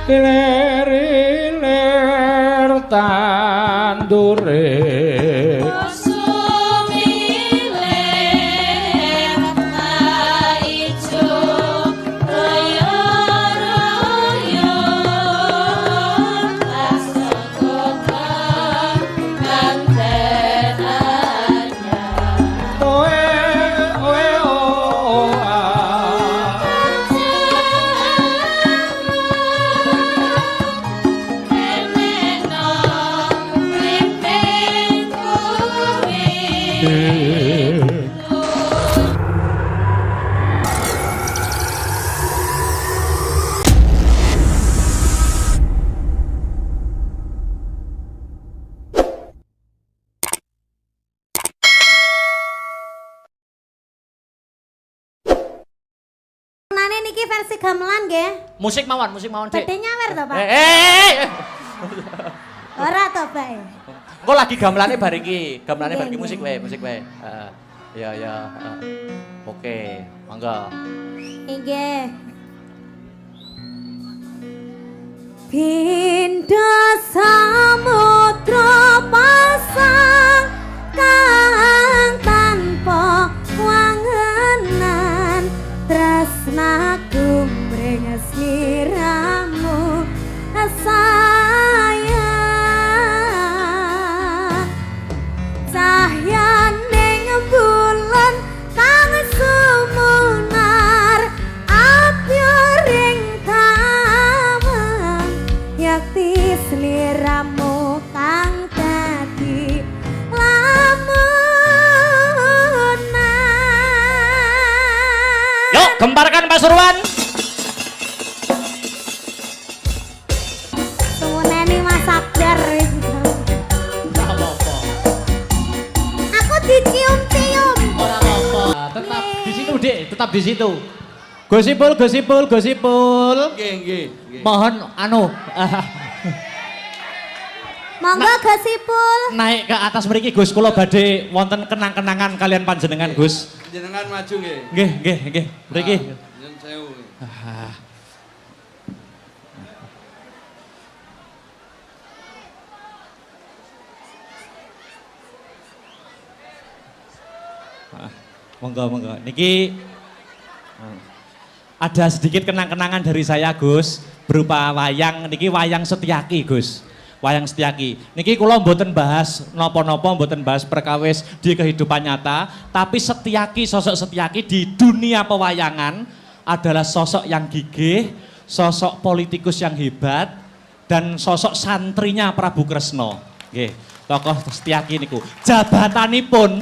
Lir tandure Niki versi gamelan nggih. Musik mawon, Dek. Badhe nyawer to, Pak? Ora to, Pak. Engko lagi gamelane bar iki, musik wae. Ya. Oke, monggo. Nggih. Pindha samudra pasang kang tanpa wangenan tresnaku mring sliramu sayang cahyaning bulan kang sumunar apyoring tamang yakti sliramu kang dadi lamunan. Yuk, gemparkan Pasuruan. Sumuneni Mas Akbar. Aku dicium-cium. Ora apa-apa. Tetap di situ, Dek, tetap di situ. Gosipul. Nggih. Mohon Monggo Gosipul. naik ke atas mriki Gus, kula badhe wonten kenang-kenangan kalian panjenengan Gus. Jenengan maju nggih. Nggih. Mriki. Nyun sewu. Monggo. Niki ada sedikit kenang-kenangan dari saya Gus, berupa wayang, niki wayang Setyaki Gus. Wayang Setyaki. Niki kula mboten bahas napa-napa, mboten bahas perkawis di kehidupan nyata, tapi Setyaki, sosok Setyaki di dunia pewayangan adalah sosok yang gigih, sosok politikus yang hebat, dan sosok santrinya Prabu Kresna. Nggih. Tokoh Setyaki niku. Jabatanipun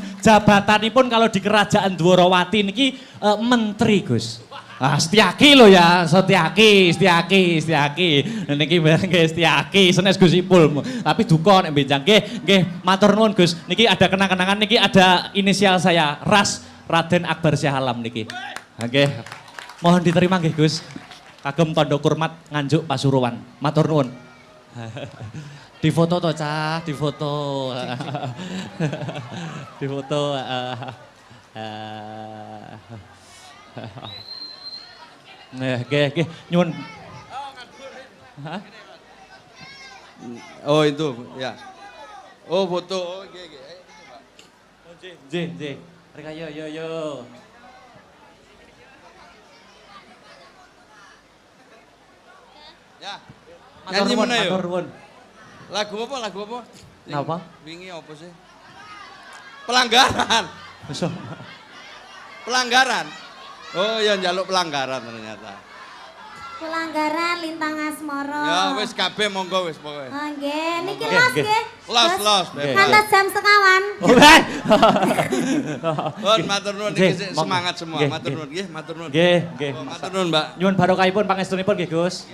kalau di kerajaan Dwarawati niki menteri Gus. Ah, Setyaki lho ya, Setyaki. Niki nggih Setyaki, senes Gusipul. Tapi duka nek benjang nggih matur nuwun Gus. Niki ada kenang-kenangan niki ada inisial saya, Ras Raden Akbar Syah Alam niki. Nggih. Mohon diterima nggih Gus. Kagem tandha kurmat nganjuk Pasuruan. Matur nuwun. Di foto toh cah, di foto. Nggih, nyuwun. Oh itu ya. Oh foto. Oh nggih. Nggih. Mereka yo. Ya. Matur nuwun. Lagu apa? Napa? Wingi apa sih? Pelanggaran. Pelanggaran. Oh ya njaluk pelanggaran ternyata. Pelanggaran Lintang Asmara. Ya wis kabeh monggo wis pokoke. Oh nggih, niki los nggih. Los. Ngantos jam sekawan. Pun matur nuwun iki semangat semua. Matur nuwun nggih, matur nuwun. Nggih. Matur nuwun, Mbak. Nyuwun barokahipun pangestunipun nggih Gus.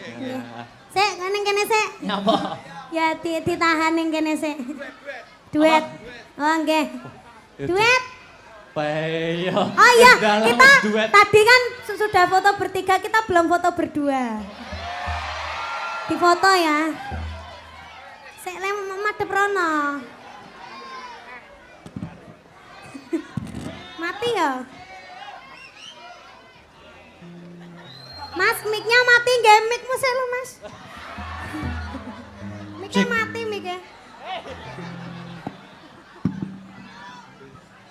Sik, ning kene sik. Napa? Ya ditahan ning kene sik. Duet. Oh nggih. Duet. Baik. Oh iya, kita tadi kan sudah foto bertiga, kita belum foto berdua. Di foto ya. Sik madhep rono. Mati ya? Mas, mic-nya mati nggih, mic-mu sik lho, Mas. Mic-nya mati, mic-nya.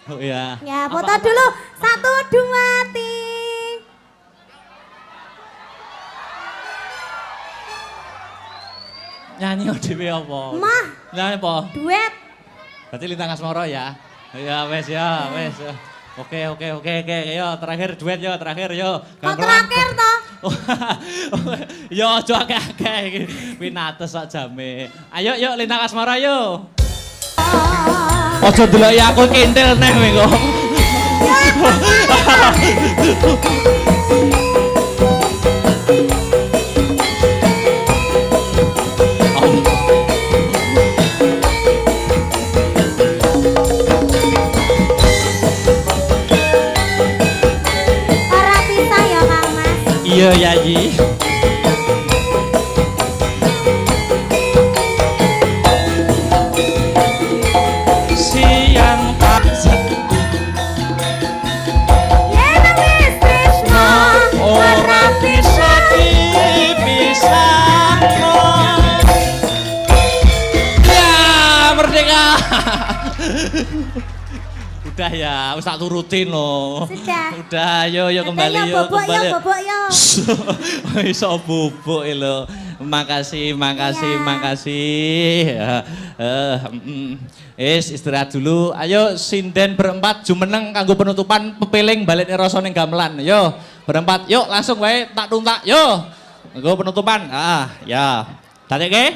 Oh iya. Ya, foto dulu. 1, 2, 3. Nyanyi dhewe apa? Mah. Nyanyi apa? Duet. Berarti Lintang Asmara ya? Ya wes ya, wes. Oke, yo terakhir duet yo, terakhir yo. Kok terakhir toh? Yo aja akeh-akeh iki. Pinates sak jame. Ayo yuk Lintang Asmara yo. Aja deloki aku kintil neh kowe kok. Ora bisa ya, Kang Mas. Iya, Yayi. Siang pasang Yen wis tresno ora bisa dipisahno. Ya, merdeka. Udah ya, wis tak turutin loh. Sudah. Udah, yo kembali yo, Bobok kembali. yo, bobok yo. Iso bubuk lho. Makasih. Istirahat dulu. Ayo sinden berempat jumeneng kanggo penutupan pepeling balik rasa ning gamelan. Yo, berempat. Yuk langsung wae tak tuntak. Yo. Kanggo penutupan. Ya. Dadekke.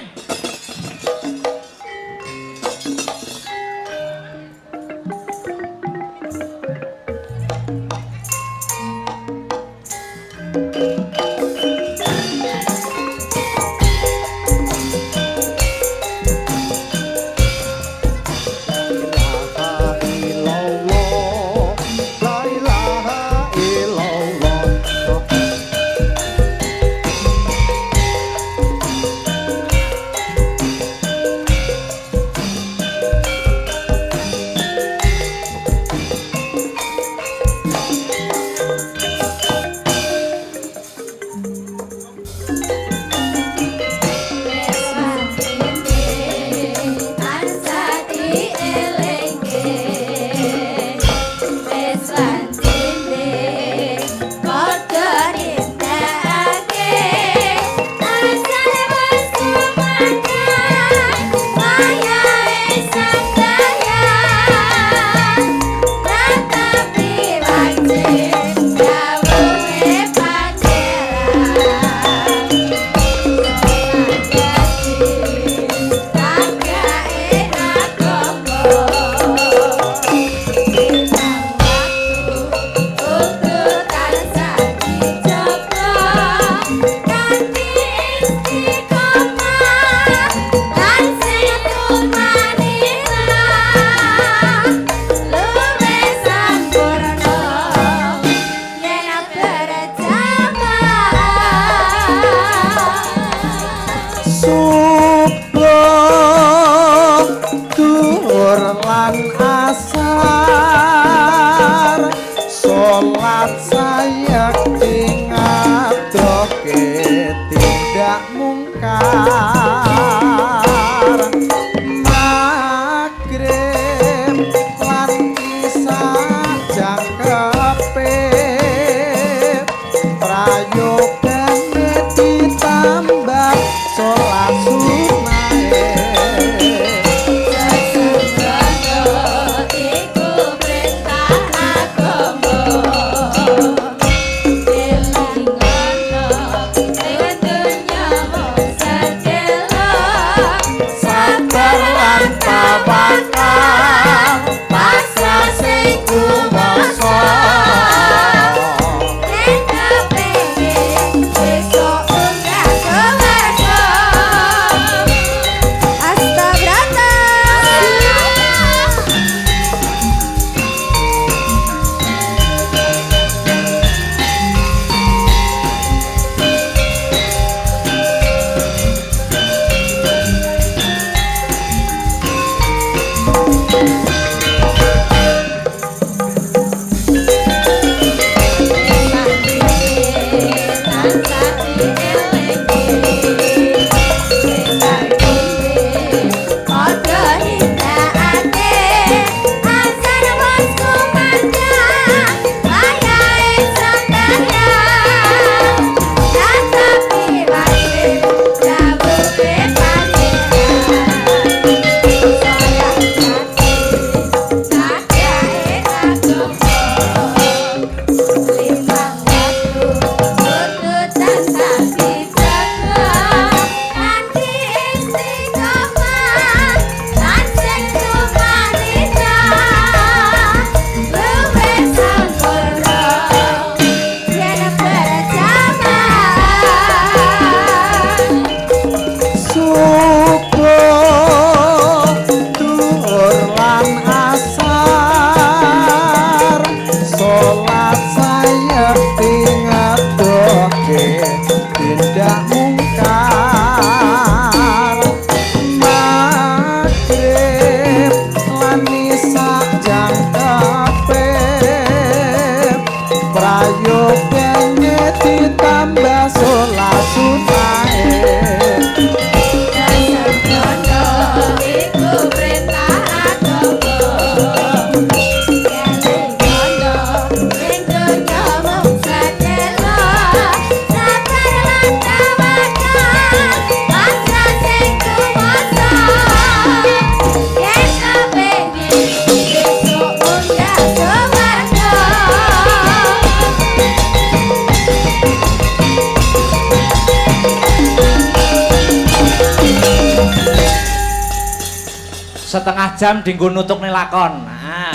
setengah jam dinggo nutuk lakon. Nah,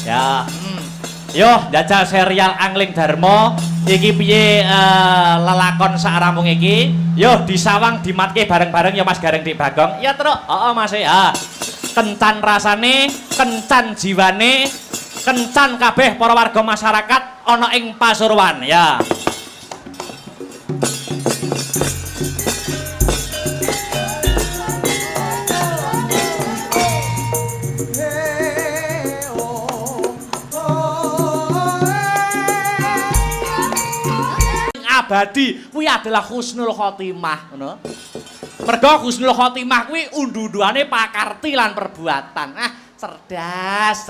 ya. Yo, jajal serial Angling Darmo. Iki piye lelakon sak rampung iki? Yo disawang dimatke bareng-bareng ya Mas Gareng Dik Bagong. Ya Truk. Heeh Mas ya. Kencan rasane, kencan jiwane, kencan kabeh para warga masyarakat ana ing Pasuruan ya. Abadi kuwi adalah husnul khotimah ngono. Mergo husnul khotimah kuwi undu-unduane pakarti lan perbuatan. Cerdas.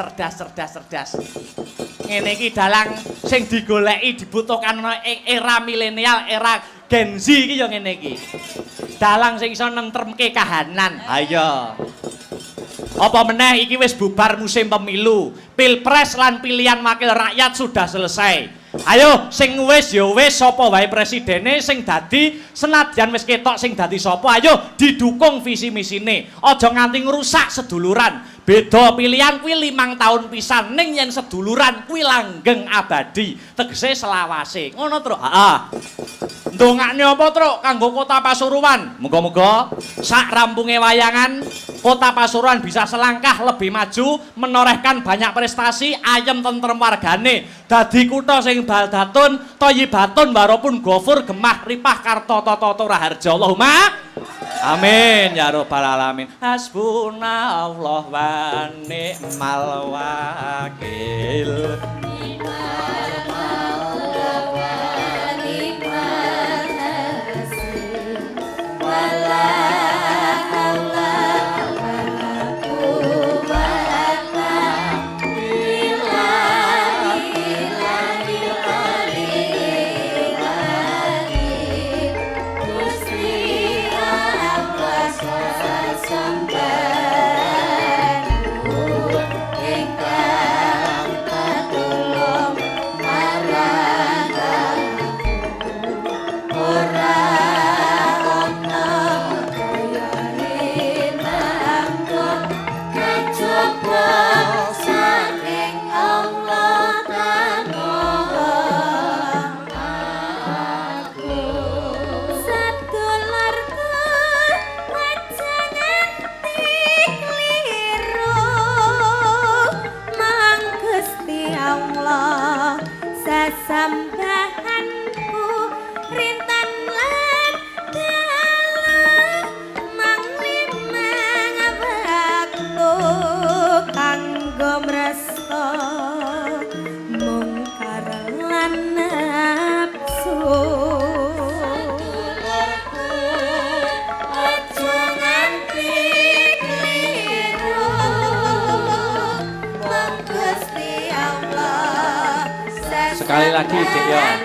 Ngene iki dalang sing digoleki dibutuhkan ing era milenial, era Gen Z iki ya ngene iki. Dalang sing iso nentremke kahanan. Ha iya. Apa meneh iki wis bubar musim pemilu. Pilpres lan pilihan wakil rakyat sudah selesai. Ayo sing wis ya wis sapa wae presidene sing dadi senadyan wis ketok sing dadi sapa ayo didukung visi misine. Aja nganti ngrusak seduluran. Beda pilihan kuwi 5 tahun pisan ning yen seduluran kuwi langgeng abadi. Tegese selawase. Ngono, Truk. Heeh. Ndongakne apa, Truk? Kanggo Kota Pasuruan. Muga-muga sak rampunge wayangan Kota Pasuruan bisa selangkah lebih maju, menorehkan banyak prestasi, ayem tentrem wargane. Dadi kutha sing baldatun, thayyibatun warapun ghafur gemah ripah karta tata raharja. Allahumma amin ya rabbal alamin. Hasbunallah wa ni'mal wakil. Sambahanku rintan lan dalah manglimang waktu kanggo mresta mungkar lan nafsu. Aja nganti kliru Gusti Allah. Sekali lagi Dik ya.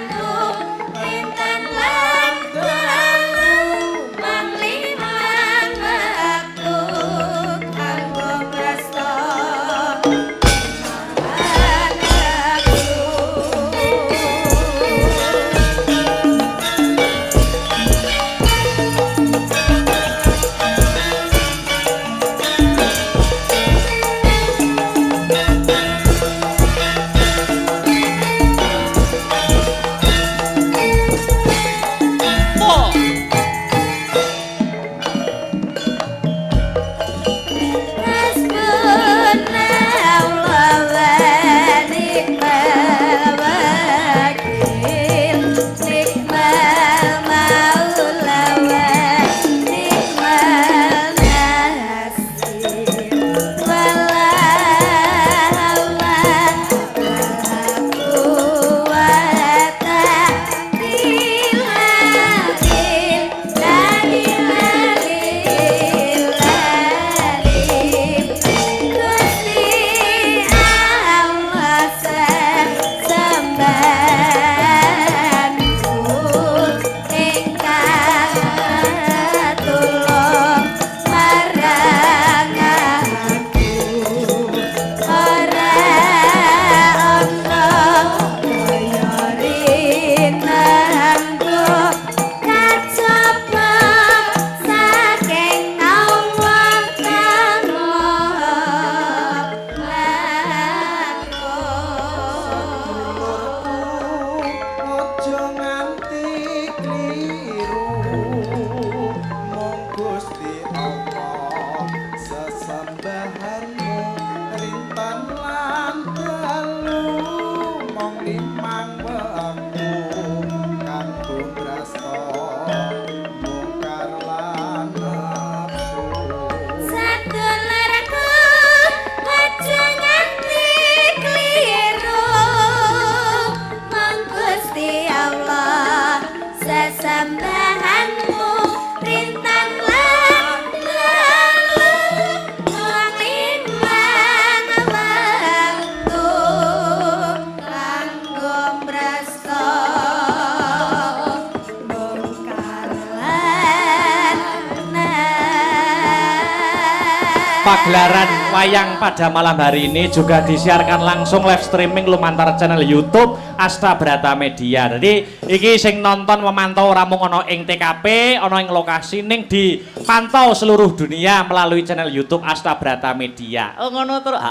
Pagelaran wayang pada malam hari ini juga disiarkan langsung live streaming lumantar channel YouTube Asta Brata Media. Jadi iki sing nonton memantau ramung ono ing TKP, ono ing lokasi ning dipantau seluruh dunia melalui channel YouTube Asta Brata Media. Oh ngono terus.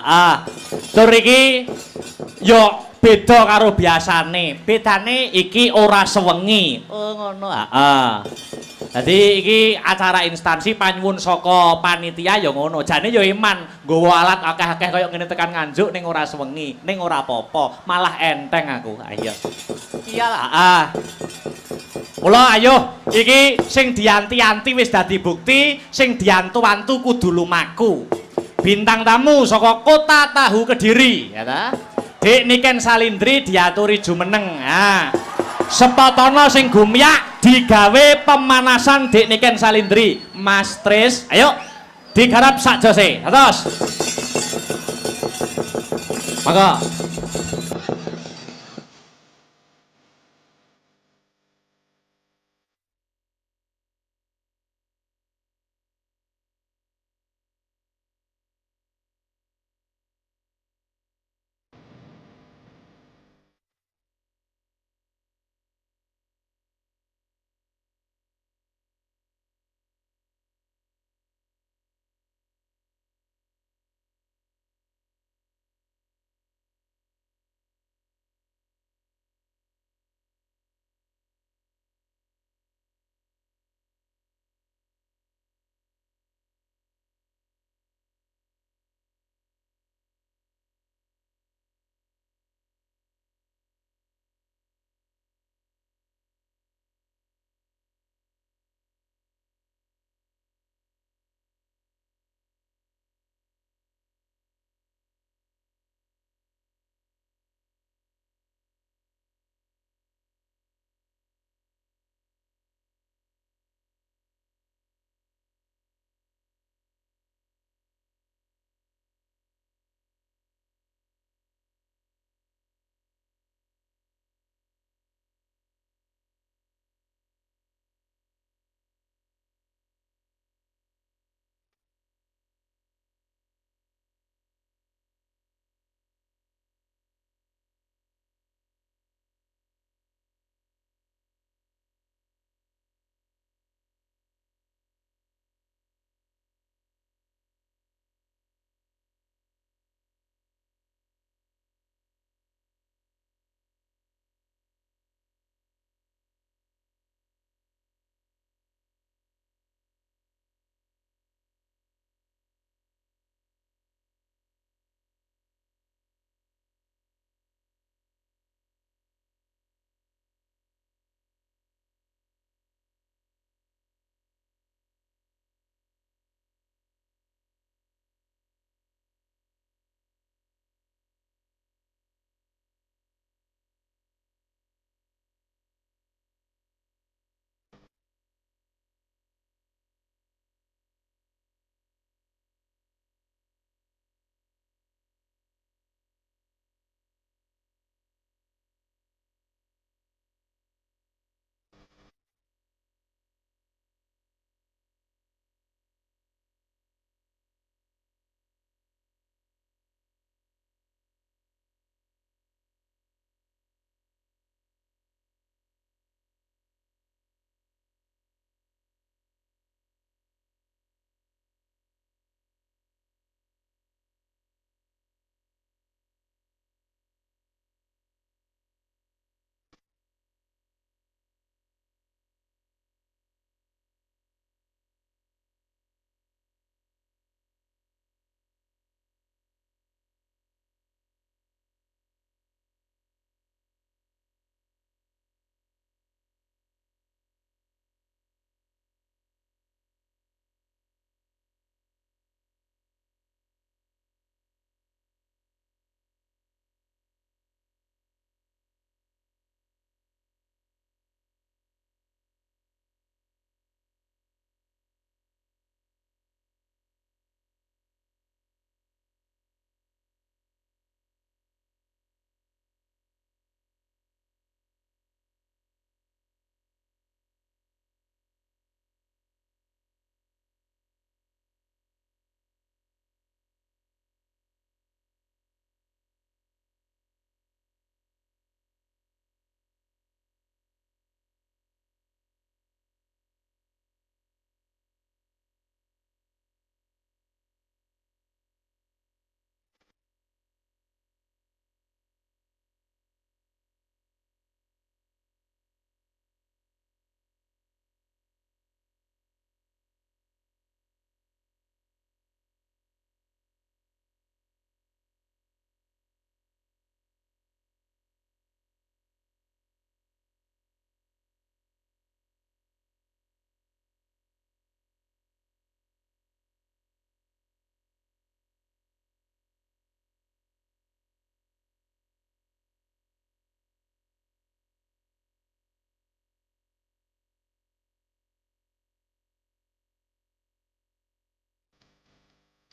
Tur iki yo beda karo biasane. Bedane iki ora sewengi. Oh ngono. Jadi iki acara instansi panyuwun saka panitia ya ngono. Jane ya iman nggawa alat akeh-akeh kaya ngene tekan nganjuk ning ora sewengi, ning ora apa-apa, malah enteng aku. Ayo. Iyalah. Mula ayo iki sing dianti-anti wis dadi bukti, sing diantu-antu kudu lumaku. Bintang tamu saka Kota Tahu Kediri, ya ta? Dik Niken Salindri diaturi jumeneng. Sepotono sing gumyak digawe pemanasan Dik Niken Salindri. Mas Tris, ayo digarap sak jose. Terus. Maka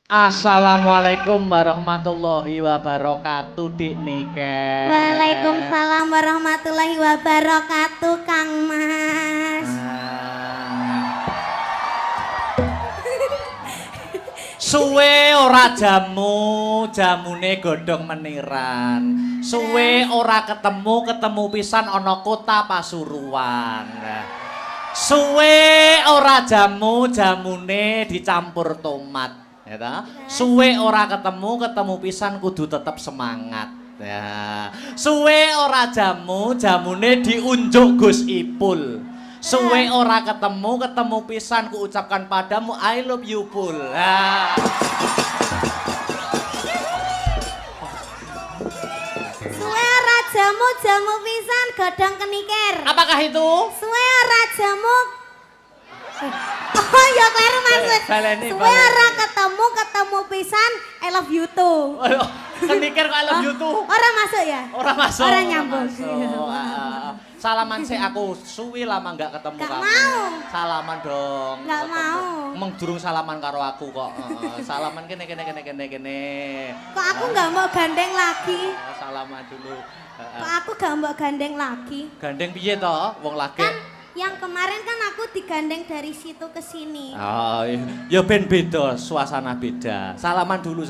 Assalamualaikum warahmatullahi wabarakatuh, Dik Nike. Waalaikumsalam warahmatullahi wabarakatuh, Kang Mas. Suwe ora jamune godhong meniran. Suwe ora ketemu pisan ana kota Pasuruan. Suwe ora jamune dicampur tomat, ya ta? Suwe ora ketemu pisan kudu tetep semangat. Ya. Suwe ora jamune diunjuk Gus Ipul. Suwe ora ketemu pisan ku ucapkan padamu I love you Pul. Suwe ora jamu pisan godhong kenikir. Apakah itu? Suwe ora jamu. Oh ya kleru maksud. Suwe ora ketemu pisan I love you too. Kenikir kok I love you too. Ora masuk ya? Ora masuk. Ora nyambung. Salaman sih aku suwi lama nggak ketemu Gak kamu. mau. Salaman dong. Nggak mau. Emang durung salaman karo aku kok. Salaman kene. Kok aku nggak mau gandeng lagi? Salaman dulu. Kok aku gak mau gandeng lagi? Gandeng piye toh? Wong lagi. Kan yang kemarin kan aku digandeng dari situ ke sini. Oh, ya ben beda, suasana beda. Salaman dulu.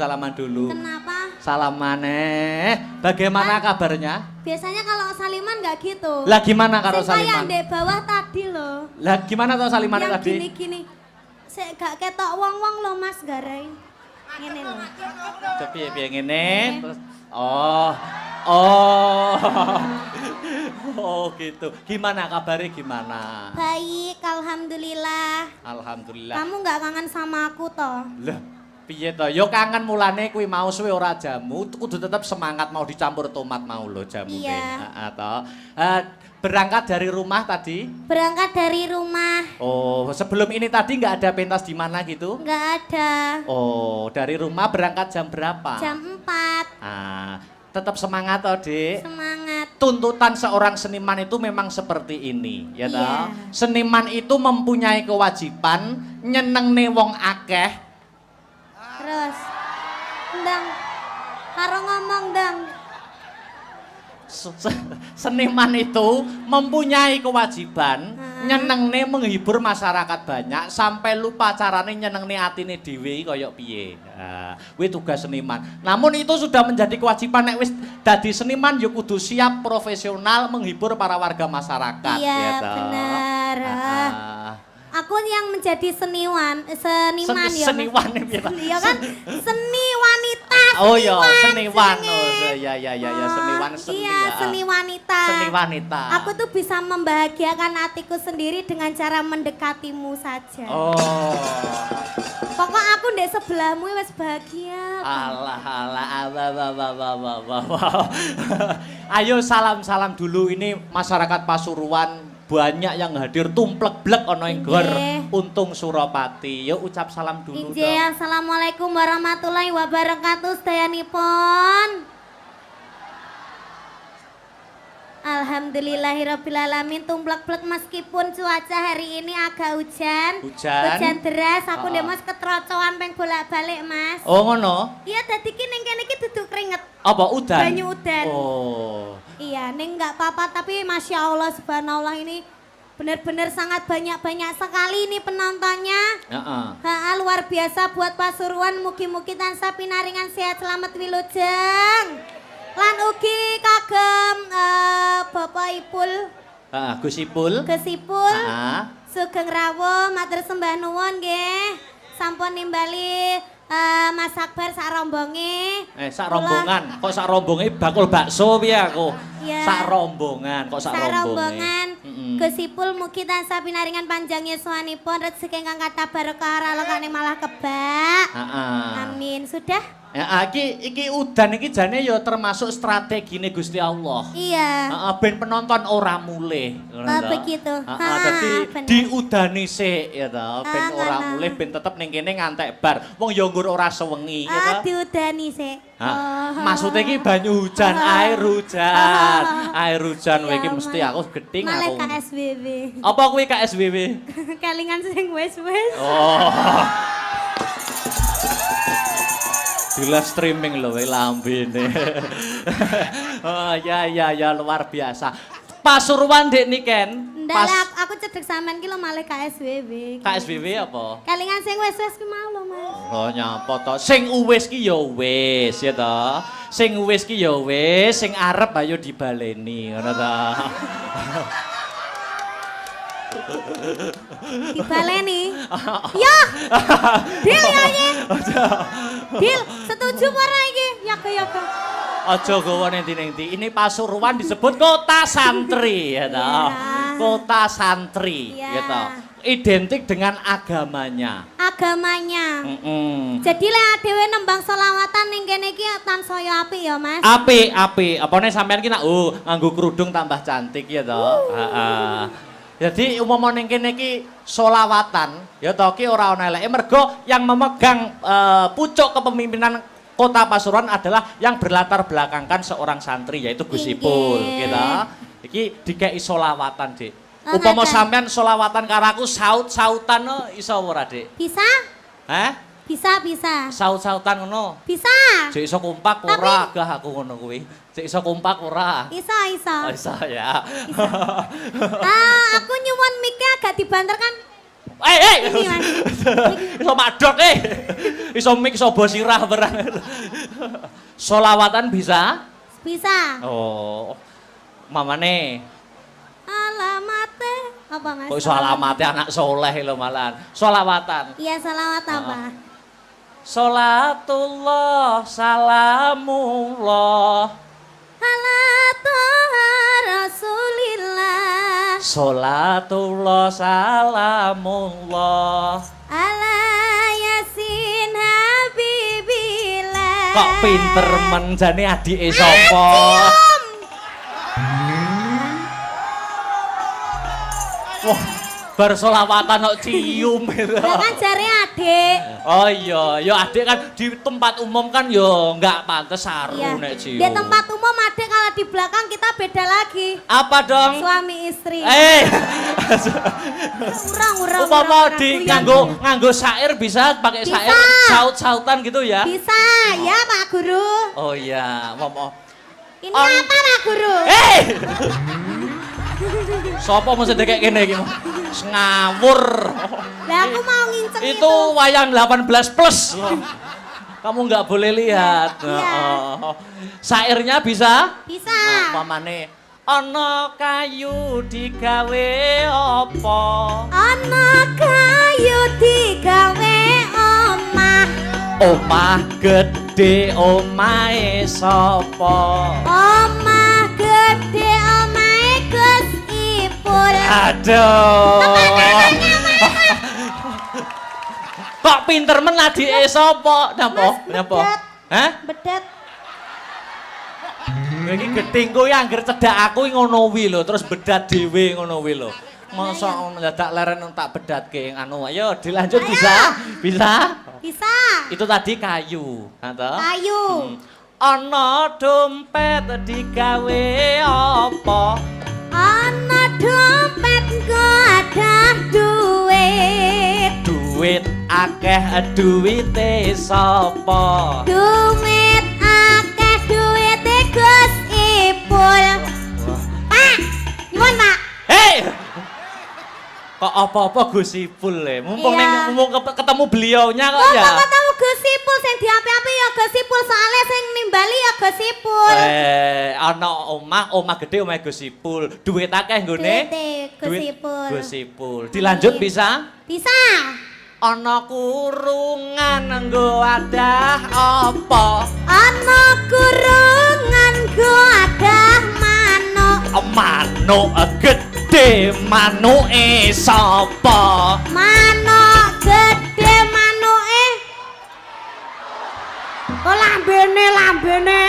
Kenapa? Salaman bagaimana kabarnya? Biasanya kalau saliman nggak gitu. Lah gimana karo Sing kayak Saliman? ndek bawah tadi loh. Lah gimana toh Saliman Yang tadi? gini-gini. Saya gak ketok wong-wong loh Mas Garai. Ngene loh. Piye ngene terus oh gitu. Gimana kabarnya gimana? Baik, alhamdulillah. Alhamdulillah. Kamu nggak kangen sama aku toh? Lah piye to? Yo kangen mulane kuwi mau suwe ora jamu, kudu tetep semangat mau dicampur tomat mau lho jamune. Iya. Heeh to. Berangkat dari rumah tadi? Berangkat dari rumah. Oh, sebelum ini tadi nggak ada pentas di mana gitu? Nggak ada. Oh, dari rumah berangkat jam berapa? Jam 4. Tetap semangat toh, Dik. Semangat. Tuntutan seorang seniman itu memang seperti ini, ya toh. Iya. Seniman itu mempunyai kewajiban nyenengne wong akeh. Terus. Ndang. Karo ngomong dang. Seniman itu mempunyai kewajiban nyenengne menghibur masyarakat banyak sampai lupa carane nyenengne atine dhewe kaya piye. Kuwi tugas seniman. Namun itu sudah menjadi kewajiban nek wis dadi seniman ya kudu siap profesional menghibur para warga masyarakat. Iya, ya toh. benar. Aku yang menjadi seniman ya. Seniwan Iya kan? Seni wanita. Oh iya, seniwan. Oh ya seniwan seni. Iya, seni wanita. Seni wanita. Aku tuh bisa membahagiakan hatiku sendiri dengan cara mendekatimu saja. Oh. Pokok aku ndek sebelahmu wis bahagia. Alah. Ayo salam dulu ini masyarakat Pasuruan. Banyak yang hadir tumplek-blek ana ing gor Untung Suropati. Yuk ucap salam dulu dong. Assalamualaikum warahmatullahi wabarakatuh sedayanipun. Alhamdulillahirrabbilalamin tumplek-blek meskipun cuaca hari ini agak hujan deras aku ndek Mas ketrocoan peng bolak-balik Mas. Oh ngono? Iya dadi ki ning kene iki duduk keringet. Apa udan? Banyu udan. Oh. Iya, ning enggak apa-apa tapi Masya Allah subhanallah ini benar-benar sangat banyak sekali ini penontonnya. Luar biasa buat Pasuruan, mugi-mugi tansah pinaringan sehat selamat wilujeng. Lan ugi kagem Bapak Ipul. Gus Ipul. Sugeng rawuh matur sembah nuwun nggih. Sampun nimbali Mas Akbar sak rombonge. Sak rombongan. Kok sak rombonge bakul bakso piye aku? Ya. Sak rombongan, kok sak rombongan. Gus Ipul mugi tansah pinaringan panjang yuswanipun rezeki ingkang kathah barokah ralokane malah kebak. Amin. Sudah? Ya, iki udan iki jane ya termasuk strategine Gusti Allah. Iya. Ben penonton ora mulih. Begitu. Dadi diudani sik ya to, ben ora mulih ben tetep ning kene ngantek bar. Wong ya nggur ora sewengi ya to. Diudani sik. Maksudnya iki banyu hujan, air hujan. Air hujan kowe iki mesti aku gedhing aku. Malah KSBB. Apa kuwi KSBB? Kalingan sing wis-wis. Oh. Jelas streaming lho lambene. Oh ya luar biasa. Pasuruan Dek Niken. Ndak aku cedek sampean ki lho malih KSWW. KSWW apa? Kelingan sing wis-wis ki mau lho, Mas. Oh nyapa to. Sing uwis ki ya wis ya to. Sing uwis ki ya wis, sing arep ayo dibaleni ngono to. Dibaleni. Yo. Dil ya iki. Dil, setuju apa ora iki? Ya ke. Aja gawa nenti-nenti. Ini Pasuruan disebut kota santri ya to. Kota santri ya to. Identik dengan agamanya. Jadi lek dhewe nembang selawatan ning kene iki tansaya apik ya, Mas. Apik. Apane sampean ki nak nganggo kerudung tambah cantik ya to. Heeh. Jadi umum ning kene iki selawatan ya to ki ora ana eleke mergo yang memegang pucuk kepemimpinan Kota Pasuruan adalah yang berlatar belakangkan seorang santri yaitu Gus Ipul gitu. Iki dikei selawatan, Dik. Upama sampean selawatan karo aku saut-sautan iso ora, Dik? Bisa? Hah? Bisa. Saut-sautan ngono. Bisa. Jek iso kompak ora gah aku ngono kuwi. Jek iso kompak ora. Iso. Oh, iso ya. Bisa. Aku nyuwun mic-e agak dibanterkan. Ini, Mas. Iso madok Iso mik iso bos sirah barang. Selawatan bisa? Bisa. Oh. Mamane. Alamate apa, Mas? Kok iso alamate anak soleh lho malahan. Selawatan. Iya, selawat apa? Salatullah salamullah ala toha rasulillah Salatullah salamullah ala yasin habibillah. Kok pinter men jane adike sapa? Wah, bar selawatan kok cium gitu. Lah kan jare adik. Oh iya, ya adik kan di tempat umum kan ya enggak pantes saru nek cium. Di tempat umum adik kalau di belakang kita beda lagi. Apa dong? Suami istri. Urang. Upama di nganggo syair bisa pakai syair saut-sautan gitu ya? Bisa, ya Pak Guru. Oh iya, ngomong. Ini apa Pak Guru? Sopo mesti kayak gini iki? Ngawur. Lah aku mau nginceng itu. Itu wayang 18 plus. Kamu nggak boleh lihat. Iya. Syairnya bisa? Bisa. Pamane ana kayu digawe apa? Ana kayu digawe omah. Omah gede omahe sapa? Omah gede omahe Gus Ipul. Aduh. Kok pinter men adike sapa? Napa? Hah? Bedet. Iki getingku ya angger cedak aku ngono wi lho, terus bedat dhewe ngono wi lho. Masa dadak leren tak bedatke anu. Ayo dilanjut bisa? Bisa? Bisa. Itu tadi kayu, to? Kayu. Ana dompet digawe apa? Ana dompet nggo ada duit. Duit akeh duwite sapa? Duit akeh duwite Gus Ipul. Pak, nyuwun Pak. Hei! Kok apa-apa Gus Ipul mumpung Iya. ketemu beliaunya kok ya. Kok ketemu Gus Ipul sing diapi-api ya Gus Ipul soalnya sing nimbali ya Gus Ipul. Ana omah gede omah Gus Ipul. Duit akeh nggone? Gus Ipul. Dilanjut bisa? Bisa. Ana kurungan nggo wadah apa? Ana kurungan nggo wadah manuk. Manuk gede manuke sapa? Manuk gede manuke. Kok lambene